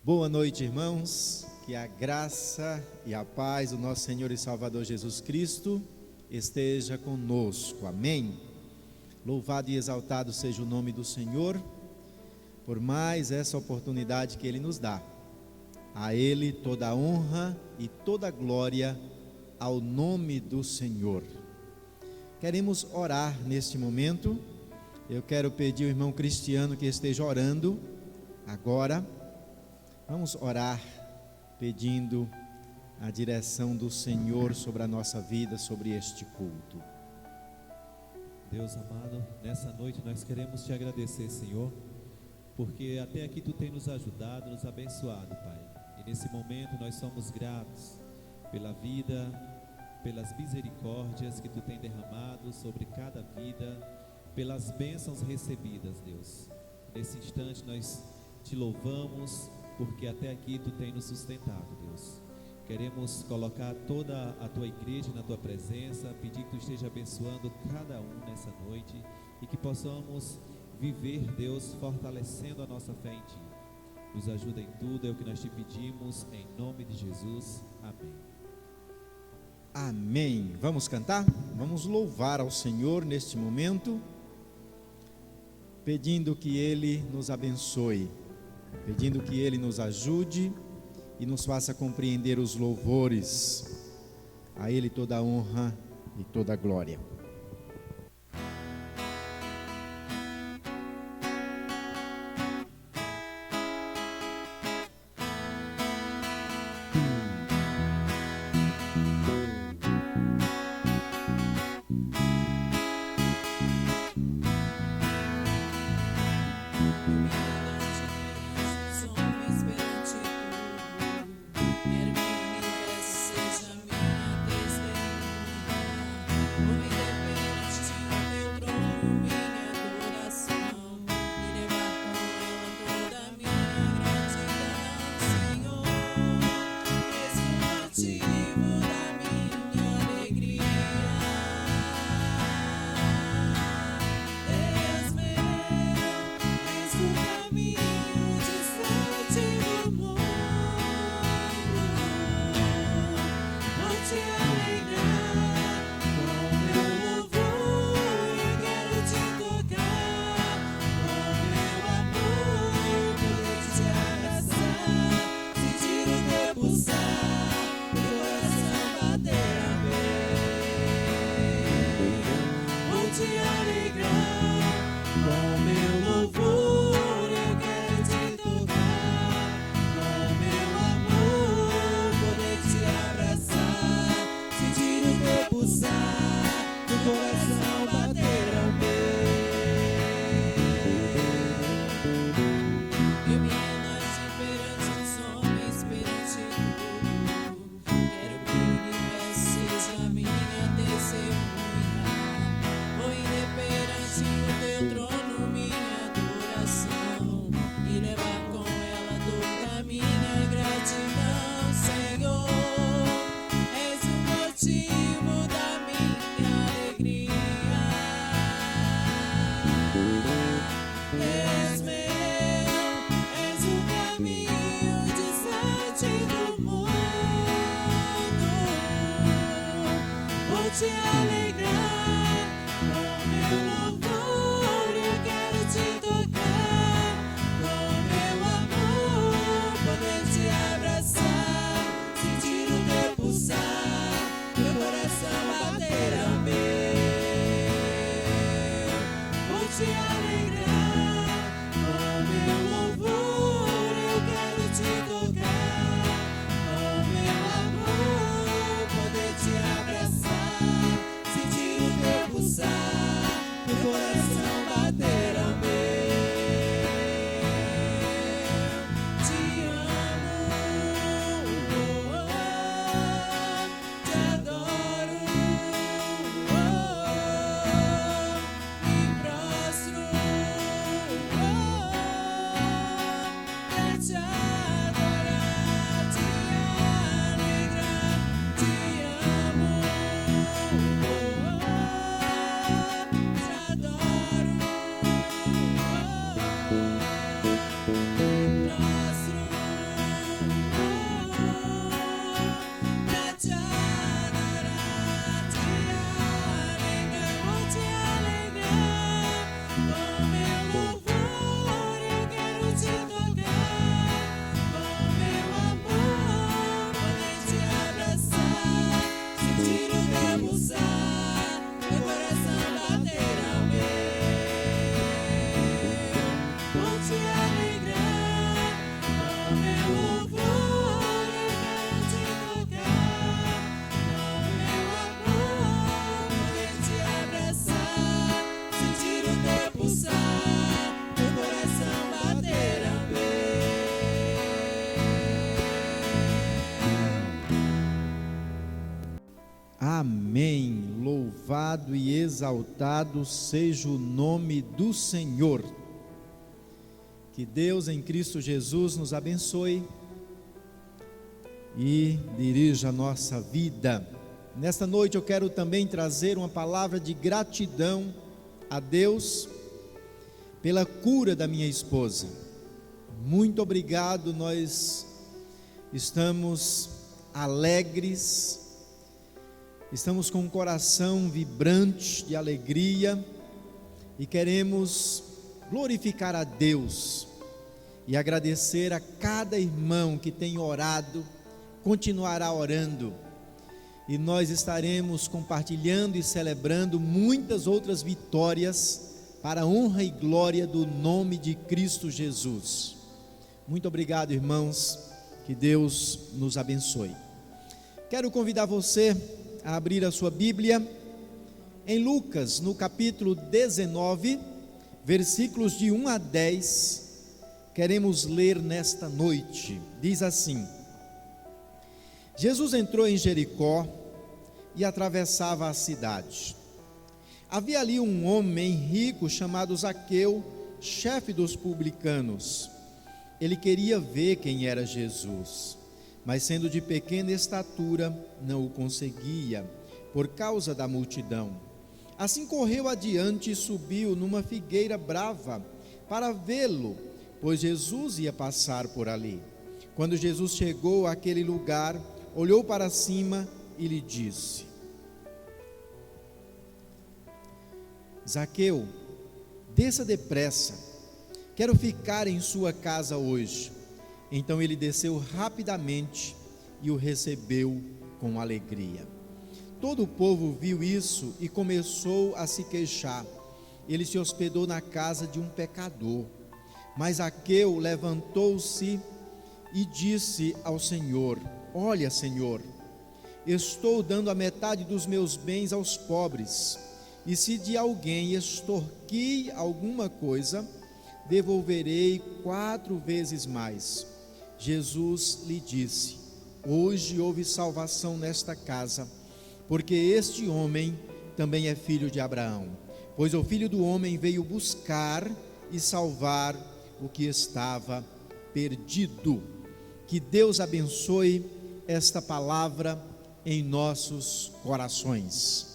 Boa noite, irmãos, que a graça e a paz do nosso Senhor e Salvador Jesus Cristo esteja conosco, amém? Louvado e exaltado seja o nome do Senhor, por mais essa oportunidade que Ele nos dá. A Ele toda a honra e toda a glória ao nome do Senhor. Queremos orar neste momento. Eu quero pedir ao irmão Cristiano que esteja orando agora. Vamos orar pedindo a direção do Senhor sobre a nossa vida, sobre este culto. Deus amado, nessa noite nós queremos te agradecer, Senhor, porque até aqui tu tem nos ajudado, nos abençoado, Pai. E nesse momento nós somos gratos pela vida, pelas misericórdias que tu tem derramado sobre cada vida, pelas bênçãos recebidas, Deus. Nesse instante nós te louvamos, porque até aqui tu tem nos sustentado, Deus. Queremos colocar toda a tua igreja na tua presença, pedir que tu esteja abençoando cada um nessa noite e que possamos viver, Deus, fortalecendo a nossa fé em ti. Nos ajuda em tudo, é o que nós te pedimos, em nome de Jesus, amém. Amém. Vamos cantar? Vamos louvar ao Senhor neste momento, pedindo que Ele nos abençoe, pedindo que Ele nos ajude e nos faça compreender os louvores. A Ele toda a honra e toda a glória. Te adorar. Amém. Louvado e exaltado seja o nome do Senhor. Que Deus em Cristo Jesus nos abençoe e dirija a nossa vida. Nesta noite eu quero também trazer uma palavra de gratidão a Deus pela cura da minha esposa. Muito obrigado, nós estamos alegres, estamos com um coração vibrante de alegria e queremos glorificar a Deus e agradecer a cada irmão que tem orado, continuará orando, e nós estaremos compartilhando e celebrando muitas outras vitórias para a honra e glória do nome de Cristo Jesus. Muito obrigado, irmãos, que Deus nos abençoe. Quero convidar você a abrir a sua Bíblia em Lucas, no capítulo 19, versículos de 1 a 10, queremos ler nesta noite. Diz assim: Jesus entrou em Jericó e atravessava a cidade. Havia ali um homem rico chamado Zaqueu, chefe dos publicanos. Ele queria ver quem era Jesus, mas sendo de pequena estatura, não o conseguia, por causa da multidão. Assim correu adiante e subiu numa figueira brava para vê-lo, pois Jesus ia passar por ali. Quando Jesus chegou àquele lugar, olhou para cima e lhe disse: Zaqueu, desça depressa, quero ficar em sua casa hoje. Então ele desceu rapidamente e o recebeu com alegria. Todo o povo viu isso e começou a se queixar. Ele se hospedou na casa de um pecador. Mas Zaqueu levantou-se e disse ao Senhor: Olha, Senhor, estou dando a metade dos meus bens aos pobres, e se de alguém extorqui alguma coisa, devolverei 4 vezes mais. Jesus lhe disse: Hoje houve salvação nesta casa, porque este homem também é filho de Abraão, pois o Filho do Homem veio buscar e salvar o que estava perdido. Que Deus abençoe esta palavra em nossos corações.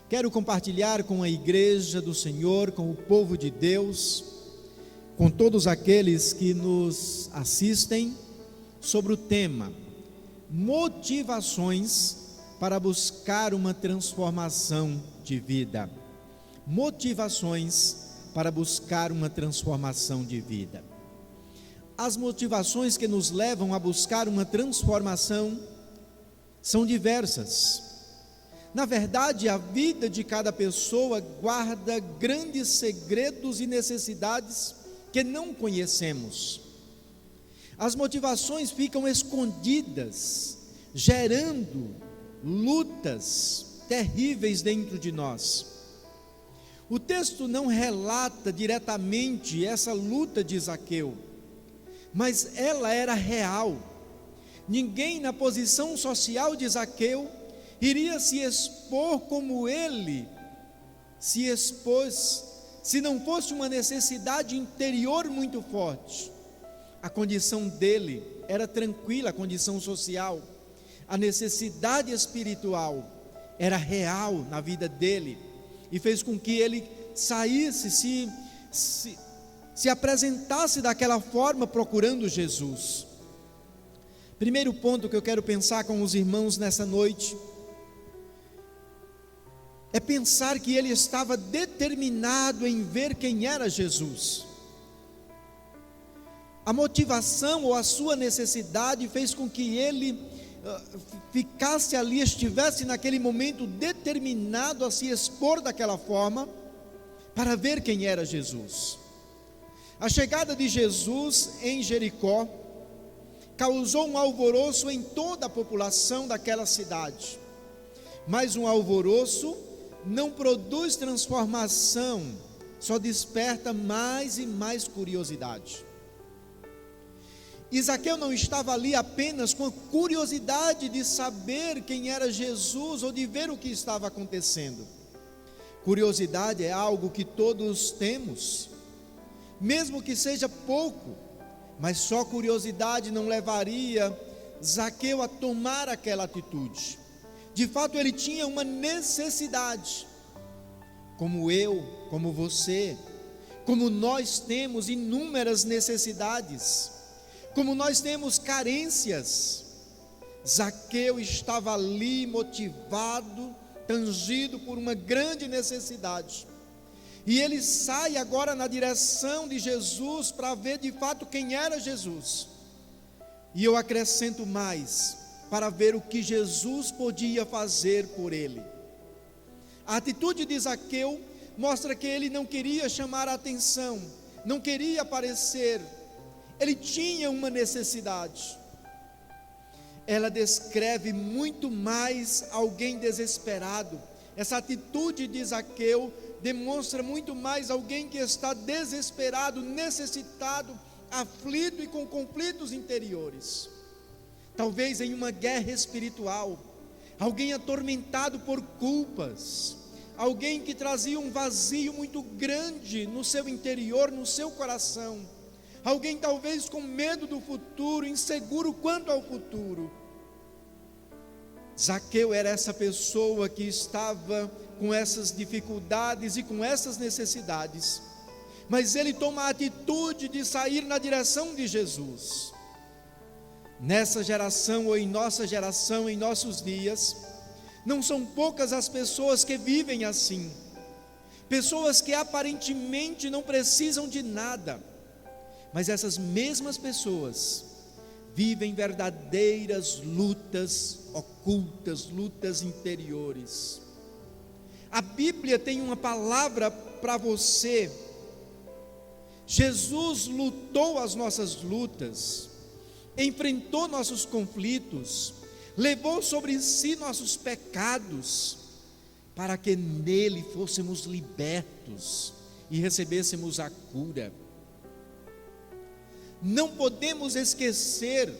Quero compartilhar com a igreja do Senhor, com o povo de Deus, com todos aqueles que nos assistem, sobre o tema motivações para buscar uma transformação de vida. Motivações para buscar uma transformação de vida. As motivações que nos levam a buscar uma transformação são diversas. Na verdade, a vida de cada pessoa guarda grandes segredos e necessidades que não conhecemos. As motivações ficam escondidas, gerando lutas terríveis dentro de nós. O texto não relata diretamente essa luta de Zaqueu, mas ela era real. Ninguém na posição social de Zaqueu iria se expor como ele se expôs, se não fosse uma necessidade interior muito forte. A condição dele era tranquila, a condição social. A necessidade espiritual era real na vida dele, e fez com que ele saísse, se apresentasse daquela forma procurando Jesus. Primeiro ponto que eu quero pensar com os irmãos nessa noite é pensar que ele estava determinado em ver quem era Jesus. A motivação ou a sua necessidade fez com que ele ficasse ali, estivesse naquele momento determinado a se expor daquela forma, para ver quem era Jesus. A chegada de Jesus em Jericó causou um alvoroço em toda a população daquela cidade, mas um alvoroço não produz transformação, só desperta mais e mais curiosidade. E Zaqueu não estava ali apenas com a curiosidade de saber quem era Jesus ou de ver o que estava acontecendo. Curiosidade é algo que todos temos, mesmo que seja pouco, mas só curiosidade não levaria Zaqueu a tomar aquela atitude. De fato, ele tinha uma necessidade, como eu, como você, como nós temos inúmeras necessidades, como nós temos carências. Zaqueu estava ali motivado, tangido por uma grande necessidade, e ele sai agora na direção de Jesus para ver de fato quem era Jesus, e eu acrescento mais, para ver o que Jesus podia fazer por ele. A atitude de Zaqueu mostra que ele não queria chamar a atenção, não queria aparecer, ele tinha uma necessidade. Ela descreve muito mais alguém desesperado. Essa atitude de Zaqueu demonstra muito mais alguém que está desesperado, necessitado, aflito e com conflitos interiores. Talvez em uma guerra espiritual, alguém atormentado por culpas, alguém que trazia um vazio muito grande no seu interior, no seu coração, alguém talvez com medo do futuro, inseguro quanto ao futuro. Zaqueu era essa pessoa que estava com essas dificuldades e com essas necessidades, mas ele toma a atitude de sair na direção de Jesus. Nessa geração ou em nossa geração, em nossos dias, não são poucas as pessoas que vivem assim, pessoas que aparentemente não precisam de nada, mas essas mesmas pessoas vivem verdadeiras lutas ocultas, lutas interiores. A Bíblia tem uma palavra para você. Jesus lutou as nossas lutas, enfrentou nossos conflitos, levou sobre si nossos pecados, para que nele fôssemos libertos e recebêssemos a cura. Não podemos esquecer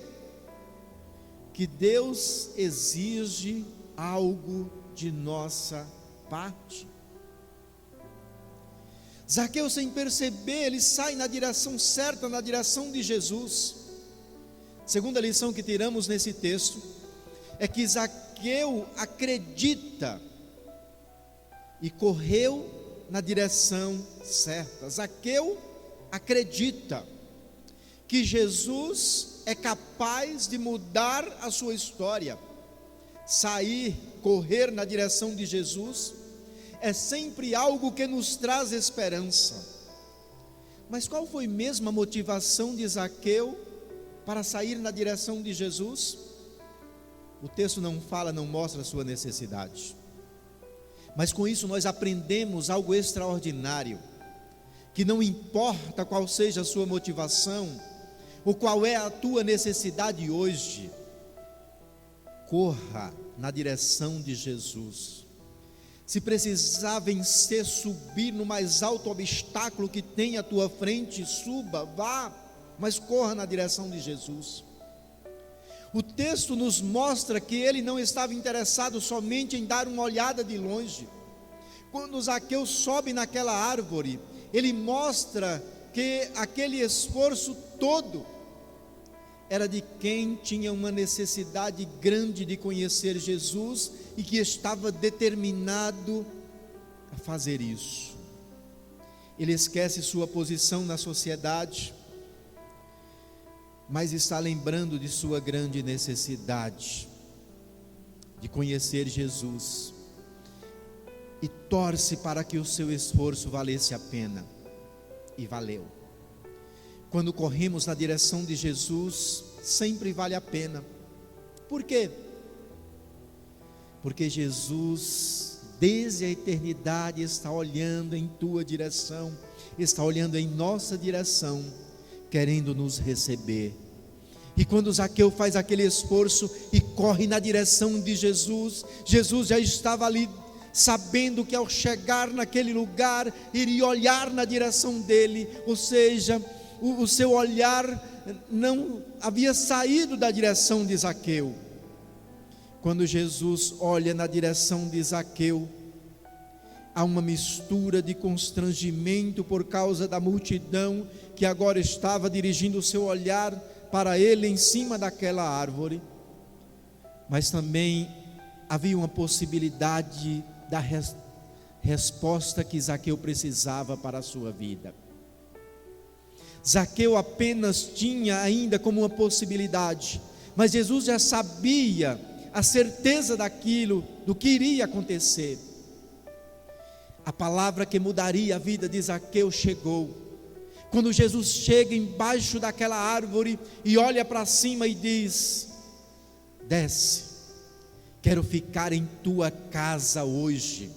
que Deus exige algo de nossa parte. Zaqueu, sem perceber, ele sai na direção certa, na direção de Jesus. Segunda lição que tiramos nesse texto é que Zaqueu acredita e correu na direção certa. Zaqueu acredita que Jesus é capaz de mudar a sua história. Sair, correr na direção de Jesus é sempre algo que nos traz esperança. Mas qual foi mesmo a motivação de Zaqueu para sair na direção de Jesus? O texto não fala, não mostra a sua necessidade. Mas com isso nós aprendemos algo extraordinário, que não importa qual seja a sua motivação, ou qual é a tua necessidade hoje, corra na direção de Jesus. Se precisar vencer, subir no mais alto obstáculo que tem à tua frente, suba, vá, mas corra na direção de Jesus. O texto nos mostra que ele não estava interessado somente em dar uma olhada de longe. Quando Zaqueu sobe naquela árvore, ele mostra que aquele esforço todo era de quem tinha uma necessidade grande de conhecer Jesus e que estava determinado a fazer isso. Ele esquece sua posição na sociedade, mas está lembrando de sua grande necessidade de conhecer Jesus e torce para que o seu esforço valesse a pena, e valeu. Quando corremos na direção de Jesus, sempre vale a pena. Por quê? Porque Jesus, desde a eternidade, está olhando em tua direção, está olhando em nossa direção, querendo nos receber. E quando Zaqueu faz aquele esforço e corre na direção de Jesus, Jesus já estava ali, sabendo que ao chegar naquele lugar, iria olhar na direção dele, ou seja, o seu olhar não havia saído da direção de Zaqueu. Quando Jesus olha na direção de Zaqueu, há uma mistura de constrangimento por causa da multidão que agora estava dirigindo o seu olhar para ele em cima daquela árvore, mas também havia uma possibilidade da resposta que Zaqueu precisava para a sua vida. Zaqueu apenas tinha ainda como uma possibilidade, mas Jesus já sabia a certeza do que iria acontecer. A palavra que mudaria a vida de Zaqueu chegou, quando Jesus chega embaixo daquela árvore e olha para cima e diz: desce, quero ficar em tua casa hoje.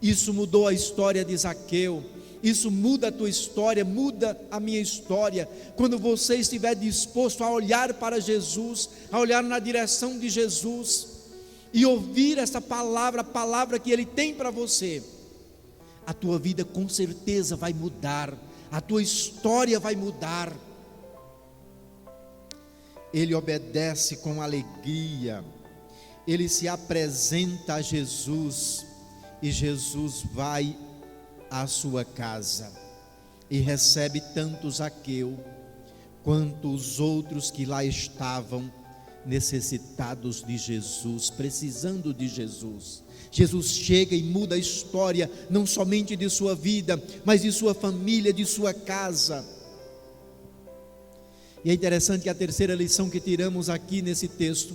Isso mudou a história de Zaqueu, isso muda a tua história, muda a minha história, quando você estiver disposto a olhar para Jesus, a olhar na direção de Jesus, e ouvir essa palavra, a palavra que Ele tem para você, a tua vida com certeza vai mudar, a tua história vai mudar. Ele obedece com alegria, ele se apresenta a Jesus, e Jesus vai à sua casa, e recebe tanto Zaqueu, quanto os outros que lá estavam, necessitados de Jesus, precisando de Jesus. Jesus chega e muda a história, não somente de sua vida, mas de sua família, de sua casa. E é interessante que a terceira lição que tiramos aqui nesse texto,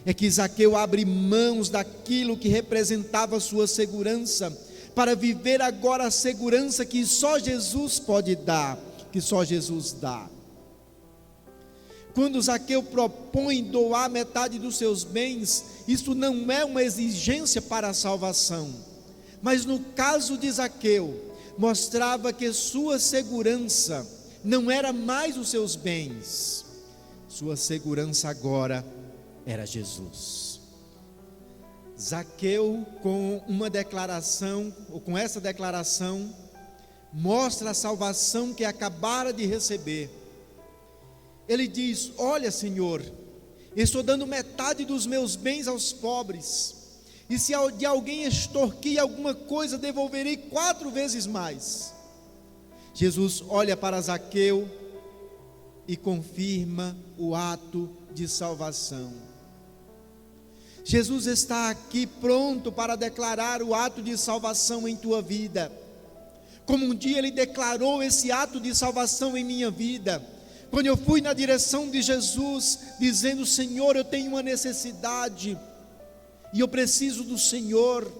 é que Zaqueu abre mãos daquilo que representava a sua segurança, para viver agora a segurança que só Jesus pode dar, que só Jesus dá. Quando Zaqueu propõe doar metade dos seus bens, isso não é uma exigência para a salvação, mas no caso de Zaqueu, mostrava que sua segurança não era mais os seus bens, sua segurança agora era Jesus. Zaqueu, com uma declaração, ou com essa declaração, mostra a salvação que acabara de receber. Ele diz: olha, Senhor, eu estou dando metade dos meus bens aos pobres, e se de alguém extorquir alguma coisa, devolverei 4 vezes mais. Jesus olha para Zaqueu e confirma o ato de salvação. Jesus está aqui pronto para declarar o ato de salvação em tua vida, como um dia Ele declarou esse ato de salvação em minha vida, quando eu fui na direção de Jesus, dizendo: Senhor, eu tenho uma necessidade, e eu preciso do Senhor.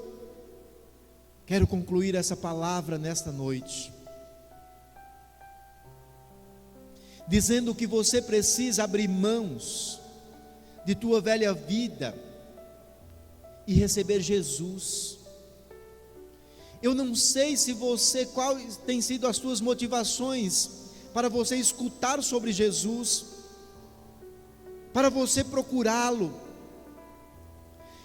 Quero concluir essa palavra nesta noite, dizendo que você precisa abrir mãos de tua velha vida, e receber Jesus. Eu não sei quais têm sido as suas motivações para você escutar sobre Jesus, para você procurá-lo.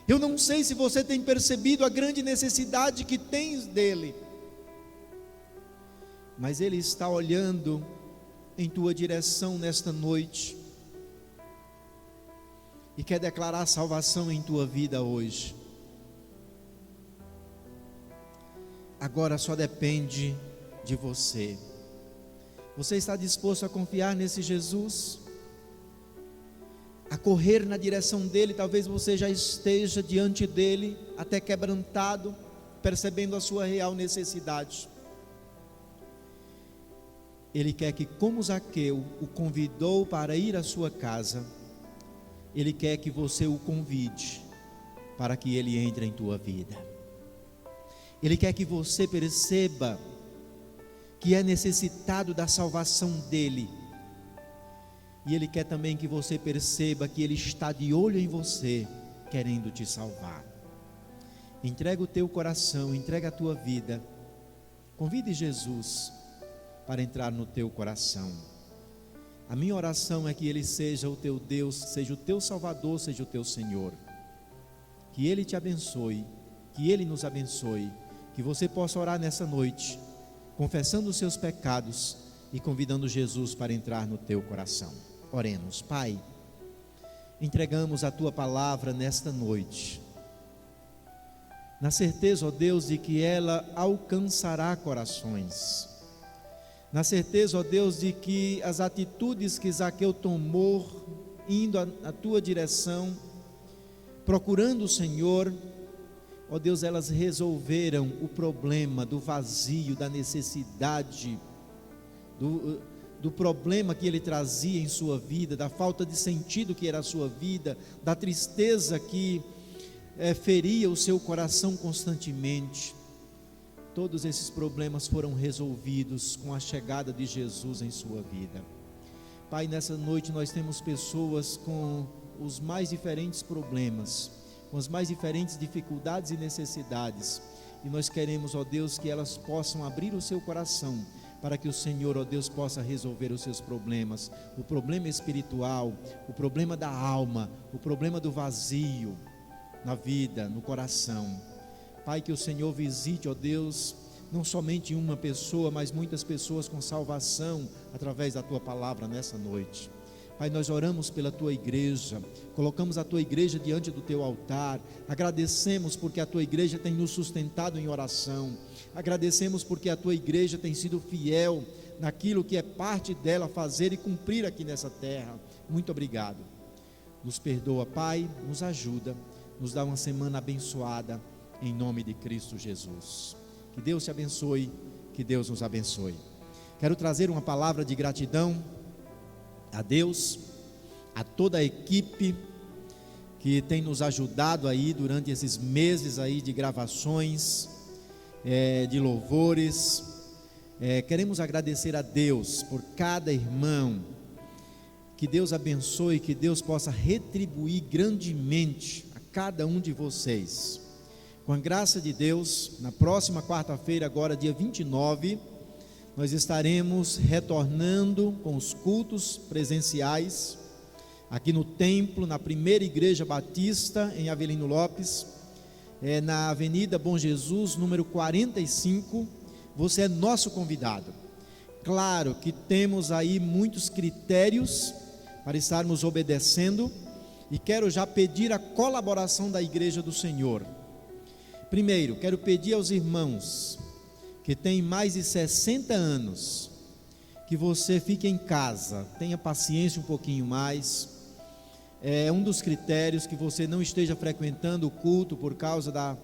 Eu não sei se você tem percebido a grande necessidade que tens dele, mas Ele está olhando em tua direção nesta noite, e quer declarar salvação em tua vida hoje. Agora só depende de você. Você está disposto a confiar nesse Jesus? A correr na direção dele? Talvez você já esteja diante dele, até quebrantado, percebendo a sua real necessidade. Ele quer que, como Zaqueu o convidou para ir à sua casa, Ele quer que você o convide para que Ele entre em tua vida. Ele quer que você perceba que é necessitado da salvação dEle, e Ele quer também que você perceba que Ele está de olho em você, querendo te salvar. Entrega o teu coração, entrega a tua vida, convide Jesus para entrar no teu coração. A minha oração é que Ele seja o teu Deus, seja o teu Salvador, seja o teu Senhor. Que Ele te abençoe, que Ele nos abençoe, que você possa orar nessa noite, confessando os seus pecados, e convidando Jesus para entrar no teu coração. Oremos. Pai, entregamos a tua palavra nesta noite, na certeza, ó Deus, de que ela alcançará corações, na certeza, ó Deus, de que as atitudes que Zaqueu tomou, indo à tua direção, procurando o Senhor, ó Deus, elas resolveram o problema do vazio, da necessidade, do problema que ele trazia em sua vida, da falta de sentido que era a sua vida, da tristeza que feria o seu coração constantemente. Todos esses problemas foram resolvidos com a chegada de Jesus em sua vida. Pai, nessa noite nós temos pessoas com os mais diferentes problemas, com as mais diferentes dificuldades e necessidades, e nós queremos, ó Deus, que elas possam abrir o seu coração, para que o Senhor, ó Deus, possa resolver os seus problemas, o problema espiritual, o problema da alma, o problema do vazio na vida, no coração. Pai, que o Senhor visite, ó Deus, não somente uma pessoa, mas muitas pessoas com salvação, através da tua palavra nessa noite. Pai, nós oramos pela tua igreja, colocamos a tua igreja diante do teu altar, agradecemos porque a tua igreja tem nos sustentado em oração, agradecemos porque a tua igreja tem sido fiel naquilo que é parte dela fazer e cumprir aqui nessa terra. Muito obrigado. Nos perdoa, Pai, nos ajuda, nos dá uma semana abençoada, em nome de Cristo Jesus. Que Deus te abençoe, que Deus nos abençoe. Quero trazer uma palavra de gratidão a Deus, a toda a equipe que tem nos ajudado aí durante esses meses aí de gravações, de louvores. Queremos agradecer a Deus por cada irmão. Que Deus abençoe, que Deus possa retribuir grandemente a cada um de vocês. Com a graça de Deus, na próxima quarta-feira, agora dia 29, nós estaremos retornando com os cultos presenciais, aqui no templo, na primeira igreja batista, em Avelino Lopes, na Avenida Bom Jesus, número 45, você é nosso convidado. Claro que temos aí muitos critérios para estarmos obedecendo, e quero já pedir a colaboração da igreja do Senhor. Primeiro, quero pedir aos irmãos que têm mais de 60 anos, que você fique em casa, tenha paciência um pouquinho mais. É um dos critérios, que você não esteja frequentando o culto por causa da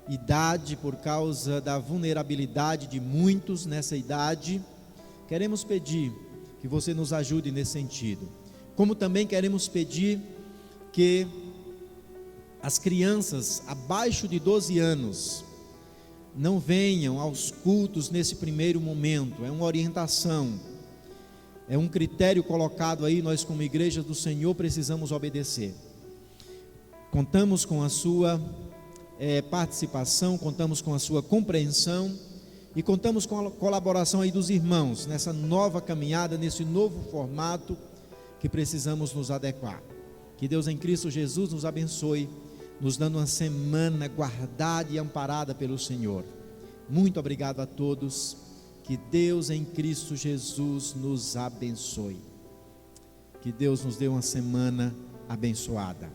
idade, por causa da vulnerabilidade de muitos nessa idade. Queremos pedir que você nos ajude nesse sentido, como também queremos pedir que as crianças abaixo de 12 anos não venham aos cultos nesse primeiro momento. É uma orientação, é um critério colocado aí, nós como igreja do Senhor precisamos obedecer. Contamos com a sua participação, contamos com a sua compreensão e contamos com a colaboração aí dos irmãos nessa nova caminhada, nesse novo formato que precisamos nos adequar. Que Deus em Cristo Jesus nos abençoe, nos dando uma semana guardada e amparada pelo Senhor. Muito obrigado a todos. Que Deus em Cristo Jesus nos abençoe. Que Deus nos dê uma semana abençoada.